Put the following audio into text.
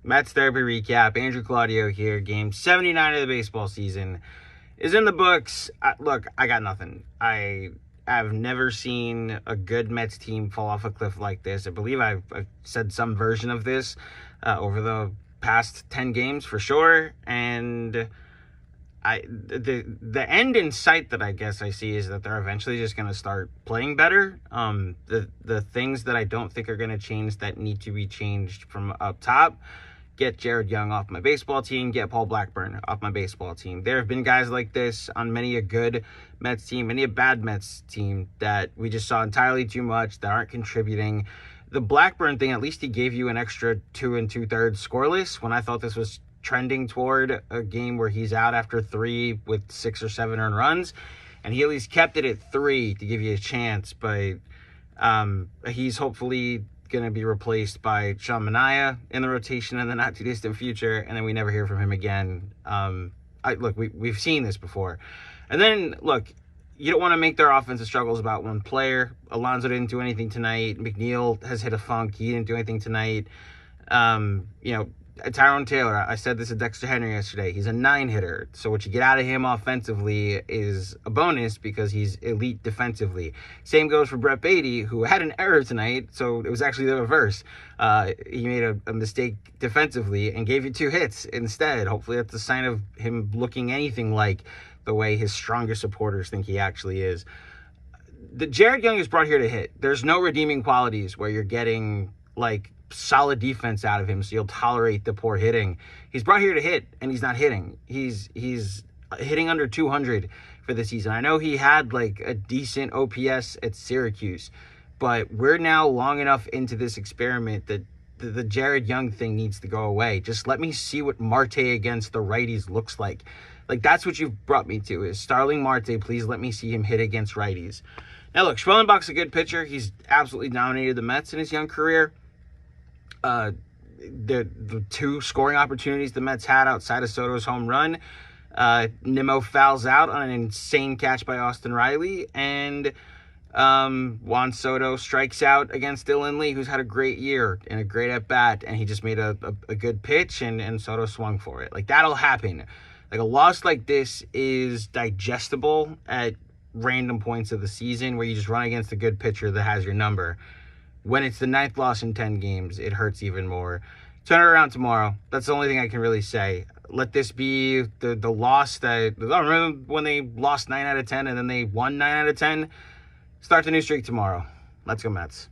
Mets Therapy Recap. Andrew Claudio here. Game 79 of the baseball season is in the books. Look, I got nothing. I've never seen a good Mets team fall off a cliff like this. I believe I've said some version of this over the past 10 games for sure. And the end in sight that I guess I see is that they're eventually just going to start playing better. The things that I don't think are going to change that need to be changed from up top: get Jared Young off my baseball team, get Paul Blackburn off my baseball team. There have been guys like this on many a good Mets team, many a bad Mets team that we just saw entirely too much, that aren't contributing. The Blackburn thing, at least he gave you an extra 2 2/3 scoreless when I thought this was trending toward a game where he's out after 3 with 6 or 7 earned runs, and he at least kept it at 3 to give you a chance. But he's hopefully going to be replaced by Sean Manaea in the rotation in the not too distant future, and then we never hear from him again. We've seen this before. And then look, you don't want to make their offensive struggles about one player. Alonso didn't do anything tonight. McNeil has hit a funk. He didn't do anything tonight. Tyrone Taylor, I said this to Dexter Henry yesterday, he's a 9-hitter. So what you get out of him offensively is a bonus because he's elite defensively. Same goes for Brett Beatty, who had an error tonight, so it was actually the reverse. He made a mistake defensively and gave you 2 hits instead. Hopefully that's a sign of him looking anything like the way his strongest supporters think he actually is. The Jared Young is brought here to hit. There's no redeeming qualities where you're getting solid defense out of him so you'll tolerate the poor hitting. He's brought here to hit, and he's not hitting. He's hitting under 200 for the season. I know he had a decent OPS at Syracuse, but we're now long enough into this experiment that the Jared Young thing needs to go away. Just let me see what Marte against the righties looks like. That's what you've brought me to, is Starling Marte. Please let me see him hit against righties. Now look, Schwellenbach's a good pitcher. He's absolutely dominated the Mets in his young career. The 2 scoring opportunities the Mets had outside of Soto's home run, Nimmo fouls out on an insane catch by Austin Riley, and Juan Soto strikes out against Dylan Lee, who's had a great year and a great at-bat, and he just made a good pitch, and Soto swung for it. That'll happen. A loss like this is digestible at random points of the season where you just run against a good pitcher that has your number. When it's the 9th loss in 10 games, it hurts even more. Turn it around tomorrow. That's the only thing I can really say. Let this be the loss that... I remember when they lost 9 out of 10 and then they won 9 out of 10? Start the new streak tomorrow. Let's go Mets.